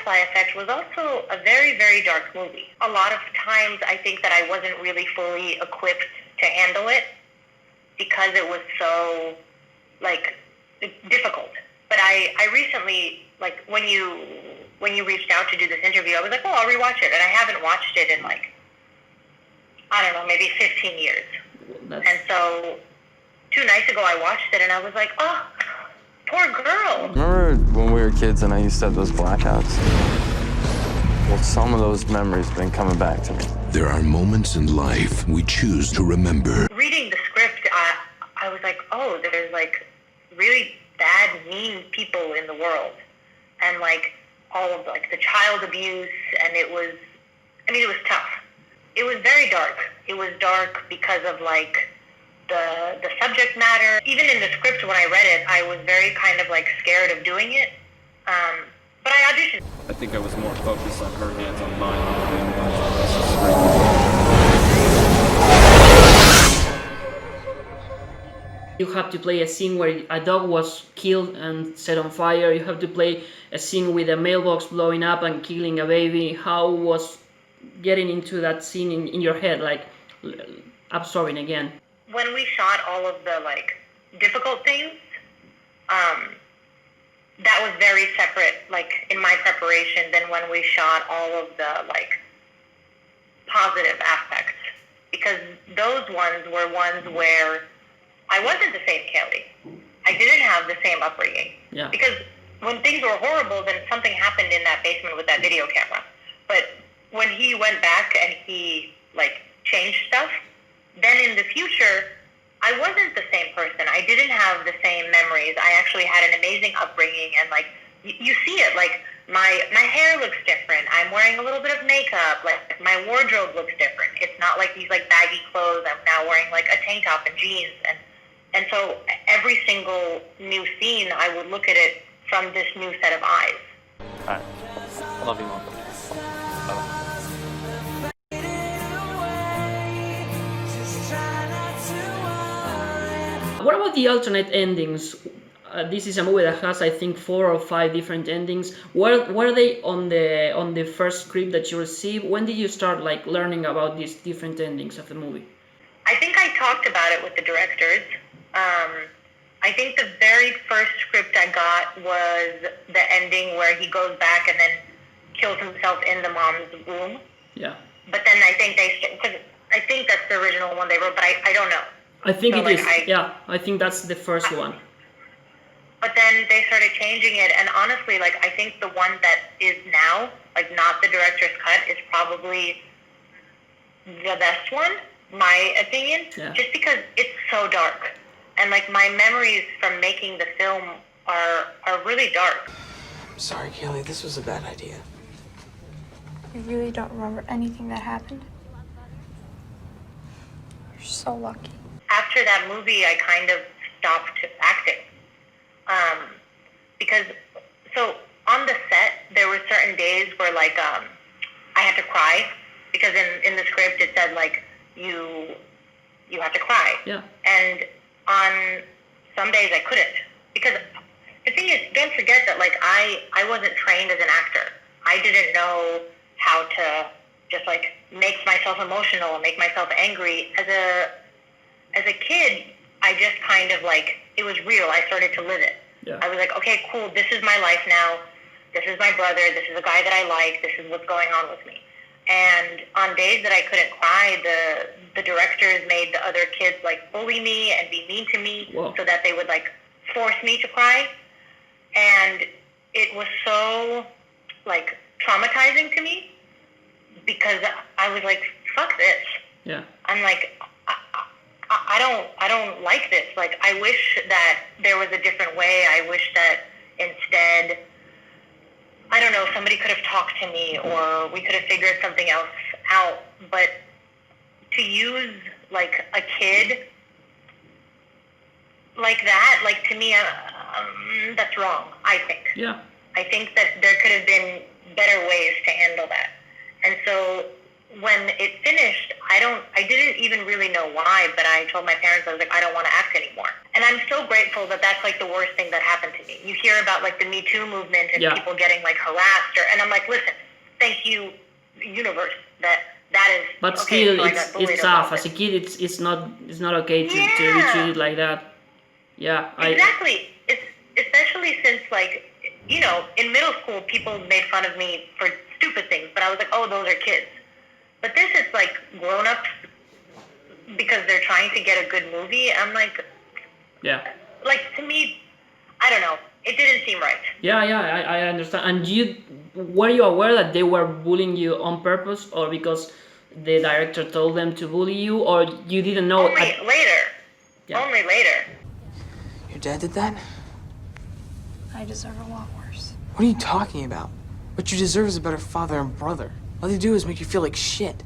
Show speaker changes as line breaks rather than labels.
butterfly effect was also a very, very dark movie. A lot of times I think that I wasn't really fully equipped to handle it because it was so, like, difficult. But I recently, like, when you reached out to do this interview, I was like, oh, I'll rewatch it. And I haven't watched it in, like, I don't know, maybe 15 years. And so 2 nights ago I watched it and I was like, oh, poor girl.
Remember when we were kids and I used to have those blackouts? Well, some of those memories have been coming back to me.
There are moments in life we choose to remember.
Reading the script, I was like, oh, there's, like, really bad, mean people in the world. And, like, all of, like, the child abuse, and it was tough. It was very dark. It was dark because of, like, the subject matter. Even in the script, when I read it, I was very kind of, like, scared of doing it. But I auditioned.
I think I was more focused on her hands on mine than
You have to play a scene where a dog was killed and set on fire. You have to play a scene with a mailbox blowing up and killing a baby. How was getting into that scene in your head, like, absorbing again?
When we shot all of the, like, difficult things, that was very separate, like, in my preparation than when we shot all of the, like, positive aspects. Because those ones were ones where I wasn't the same Kayleigh. I didn't have the same upbringing.
Yeah.
Because when things were horrible, then something happened in that basement with that video camera. But when he went back and he, like, changed stuff, then in the future, I wasn't the same person. I didn't have the same memories. I actually had an amazing upbringing, and, like, you see it. Like, my hair looks different. I'm wearing a little bit of makeup. Like, my wardrobe looks different. It's not like these, like, baggy clothes. I'm now wearing, like, a tank top and jeans. And so every single new scene, I would look at it from this new set of eyes.
All right. Love you, Mom.
What about the alternate endings? This is a movie that has, I think, 4 or 5 different endings. Were they on the first script that you received? When did you start, like, learning about these different endings of the movie?
I think I talked about it with the directors. I think the very first script I got was the ending where he goes back and then kills himself in the mom's womb.
Yeah.
But then I think I think that's the original one they wrote, but I don't know.
I think
so,
it
like,
is. Yeah, I think that's the first one.
But then they started changing it, and honestly, like, I think the one that is now, like, not the director's cut, is probably the best one, my opinion,
Yeah.
just because it's so dark. And, like, my memories from making the film are really dark.
I'm sorry, Kayleigh, this was a bad idea.
You really don't remember anything that happened? You're so lucky.
After that movie, I kind of stopped acting. Because, so, on the set, there were certain days where, like, I had to cry, because in the script it said, like, you have to cry.
Yeah.
And on some days I couldn't. Because the thing is, don't forget that, like, I wasn't trained as an actor. I didn't know how to just, like, make myself emotional and make myself angry. As a kid, I just kind of, like, it was real. I started to live it.
Yeah.
I was like, okay, cool, this is my life now. This is my brother. This is a guy that I like. This is what's going on with me. And on days that I couldn't cry, the directors made the other kids, like, bully me and be mean to me.
Whoa.
So that they would, like, force me to cry. And it was so, like, traumatizing to me because I was like, fuck this.
Yeah.
I'm like, I don't like this. Like, I wish that there was a different way. I wish that instead, I don't know, somebody could have talked to me or we could have figured something else out. But to use, like, a kid like that, like, to me, that's wrong, I think.
Yeah.
I think that there could have been better ways to handle that. And so when it finished, I didn't even really know why, but I told my parents, I was like, I don't want to act anymore. And I'm so grateful that that's like the worst thing that happened to me. You hear about like the Me Too movement and people getting like harassed, and I'm like, listen, thank you, universe, that is.
But
okay,
still,
so
it's tough. As a kid, it's not okay to be treated like that. Yeah,
exactly. It's especially since like, you know, in middle school, people made fun of me for stupid things, but I was like, oh, those are kids. But this is like grown-ups because they're trying to get a good movie. I'm like,
yeah.
Like, to me, I don't know. It didn't seem right.
Yeah, I understand. And were you aware that they were bullying you on purpose, or because the director told them to bully you, or you didn't know?
Only later.
Yeah.
Only later.
Your dad did that?
I deserve a lot worse.
What are you talking about? What you deserve is a better father and brother. All they do is make you feel like shit.